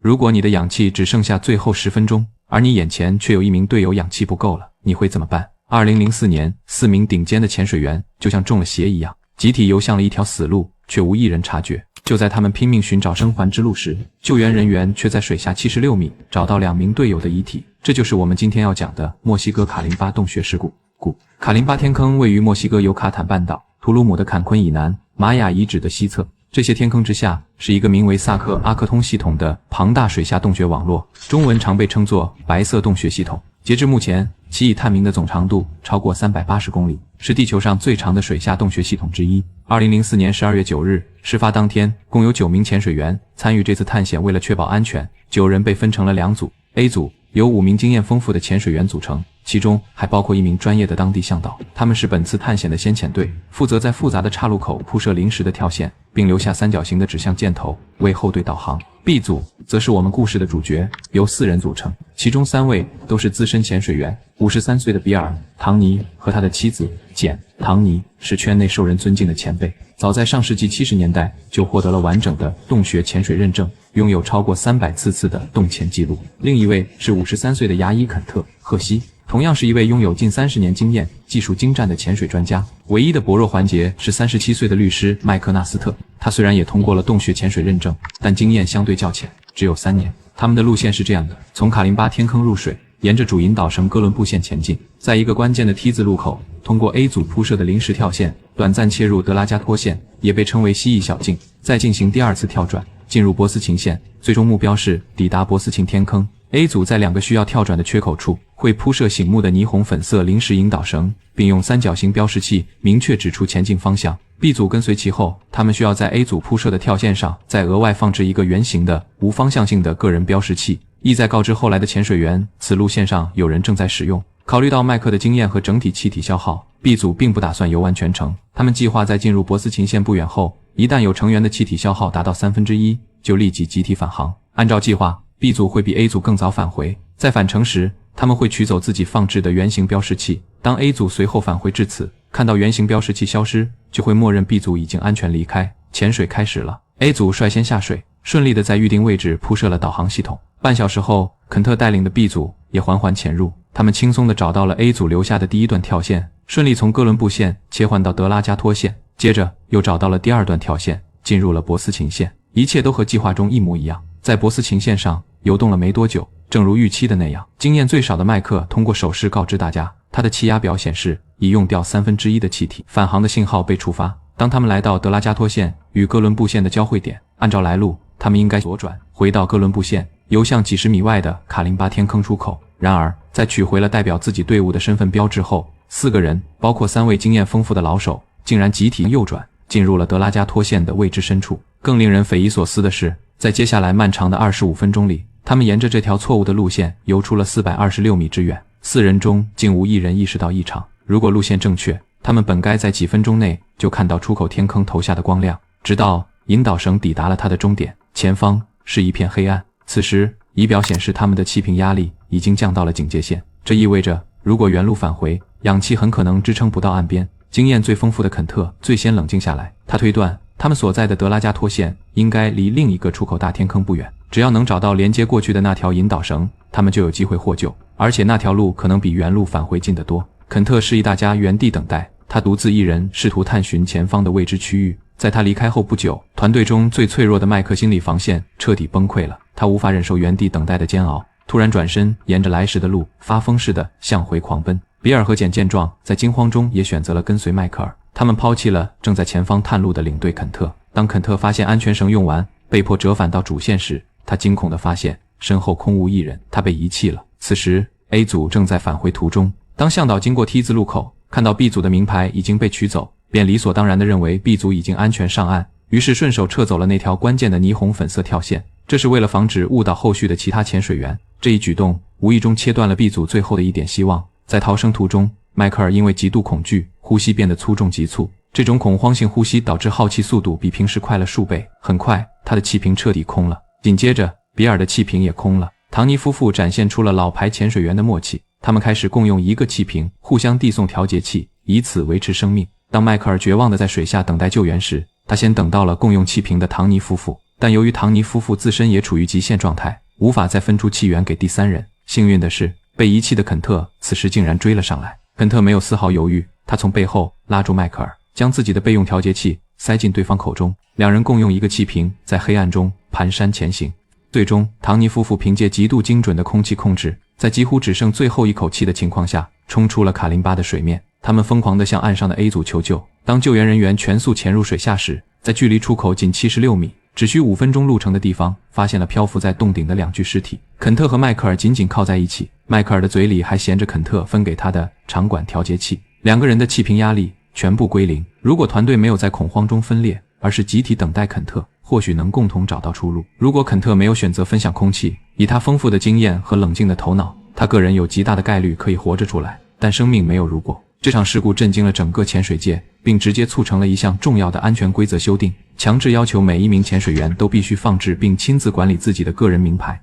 如果你的氧气只剩下最后10分钟，而你眼前却有一名队友氧气不够了，你会怎么办？2004年，4名顶尖的潜水员就像中了邪一样，集体游向了一条死路，却无一人察觉。就在他们拼命寻找生还之路时，救援人员却在水下76米找到2名队友的遗体。这就是我们今天要讲的墨西哥卡林巴洞穴事故。卡林巴天坑位于墨西哥尤卡坦半岛图鲁姆的坎昆以南，玛雅遗址的西侧。这些天坑之下是一个名为萨克阿克通系统的庞大水下洞穴网络，中文常被称作白色洞穴系统。截至目前，其已探明的总长度超过380公里，是地球上最长的水下洞穴系统之一。2004年12月9日，事发当天，共有9名潜水员参与这次探险。为了确保安全，9人被分成了2组。A 组由5名经验丰富的潜水员组成，其中还包括1名专业的当地向导。他们是本次探险的先遣队，负责在复杂的岔路口铺设临时的跳线，并留下三角形的指向箭头为后队导航。B 组则是我们故事的主角，由4人组成，其中3位都是资深潜水员。53岁的比尔·唐尼和他的妻子简·唐尼是圈内受人尊敬的前辈，早在上世纪70年代就获得了完整的洞穴潜水认证，拥有超过300次的洞潜记录。另一位是53岁的牙医肯特·赫西，同样是一位拥有近30年经验、技术精湛的潜水专家。唯一的薄弱环节是37岁的律师麦克纳斯特，他虽然也通过了洞穴潜水认证，但经验相对较浅，只有3年。他们的路线是这样的：从卡林巴天坑入水，沿着主引导绳哥伦布线前进，在一个关键的 T 字路口，通过 A 组铺设的临时跳线，短暂切入德拉加托线，也被称为蜥蜴小径，再进行第2次跳转，进入波斯琴线，最终目标是抵达波斯琴天坑。A 组在2个需要跳转的缺口处会铺设醒目的霓虹粉色临时引导绳，并用三角形标识器明确指出前进方向。B 组跟随其后，他们需要在 A 组铺设的跳线上再额外放置一个圆形的无方向性的个人标识器，意在告知后来的潜水员此路线上有人正在使用。考虑到麦克的经验和整体气体消耗， B 组并不打算游完全程。他们计划在进入博斯琴线不远后，一旦有成员的气体消耗达到1/3，就立即集体返航。按照计划， B 组会比 A 组更早返回，在返程时，他们会取走自己放置的圆形标识器。当 A 组随后返回至此，看到圆形标识器消失，就会默认 B 组已经安全离开。潜水开始了， A 组率先下水，顺利地在预定位置铺设了导航系统。半小时后，肯特带领的 B 组也缓缓潜入，他们轻松地找到了 A 组留下的第1段跳线，顺利从哥伦布线切换到德拉加托线，接着又找到了第2段跳线，进入了博斯琴线。一切都和计划中一模一样。在博斯琴线上游动了没多久，正如预期的那样，经验最少的麦克通过手势告知大家，他的气压表显示已用掉1/3的气体，返航的信号被触发。当他们来到德拉加托线与哥伦布线的交汇点，按照来路，他们应该左转回到哥伦布线，游向几十米外的卡林巴天坑出口。然而，在取回了代表自己队伍的身份标志后，4个人，包括3位经验丰富的老手，竟然集体右转，进入了德拉加托线的未知深处。更令人匪夷所思的是，在接下来漫长的25分钟里，他们沿着这条错误的路线游出了426米之远，4人中竟无一人意识到异常。如果路线正确，他们本该在几分钟内就看到出口天坑投下的光亮，直到引导绳抵达了它的终点，前方是一片黑暗。此时，仪表显示他们的气瓶压力已经降到了警戒线，这意味着如果原路返回，氧气很可能支撑不到岸边。经验最丰富的肯特最先冷静下来，他推断他们所在的德拉加托线应该离另一个出口大天坑不远，只要能找到连接过去的那条引导绳，他们就有机会获救，而且那条路可能比原路返回近得多。肯特示意大家原地等待，他独自一人试图探寻前方的未知区域。在他离开后不久，团队中最脆弱的麦克心理防线彻底崩溃了，他无法忍受原地等待的煎熬，突然转身沿着来时的路发疯似的向回狂奔。比尔和简见状，在惊慌中也选择了跟随迈克尔，他们抛弃了正在前方探路的领队肯特。当肯特发现安全绳用完，被迫折返到主线时，他惊恐地发现身后空无一人，他被遗弃了。此时 A 组正在返回途中，当向导经过 T 字路口，看到 B 组的名牌已经被取走，便理所当然地认为 B 组已经安全上岸，于是顺手撤走了那条关键的霓虹粉色跳线，这是为了防止误导后续的其他潜水员。这一举动无意中切断了 B 组最后的一点希望。在逃生途中，迈克尔因为极度恐惧，呼吸变得粗重急促，这种恐慌性呼吸导致耗气速度比平时快了数倍。很快，他的气瓶彻底空了，紧接着比尔的气瓶也空了。唐尼夫妇展现出了老牌潜水员的默契，他们开始共用一个气瓶，互相递送调节器，以此维持生命。当迈克尔绝望地在水下等待救援时，他先等到了共用气瓶的唐尼夫妇。但由于唐尼夫妇自身也处于极限状态，无法再分出气源给第三人。幸运的是，被遗弃的肯特此时竟然追了上来。肯特没有丝毫犹豫，他从背后拉住迈克尔，将自己的备用调节器塞进对方口中，两人共用一个气瓶，在黑暗中蹒跚前行。最终，唐尼夫妇凭借极度精准的空气控制，在几乎只剩最后一口气的情况下，冲出了卡林巴的水面。他们疯狂地向岸上的 A 组求救。当救援人员全速潜入水下时，在距离出口仅76米，只需5分钟路程的地方，发现了漂浮在洞顶的2具尸体。肯特和迈克尔紧紧靠在一起，迈克尔的嘴里还衔着肯特分给他的长管调节器。两个人的气瓶压力全部归零。如果团队没有在恐慌中分裂，而是集体等待肯特，或许能共同找到出路。如果肯特没有选择分享空气，以他丰富的经验和冷静的头脑，他个人有极大的概率可以活着出来。但生命没有如果。这场事故震惊了整个潜水界，并直接促成了一项重要的安全规则修订，强制要求每一名潜水员都必须放置并亲自管理自己的个人名牌。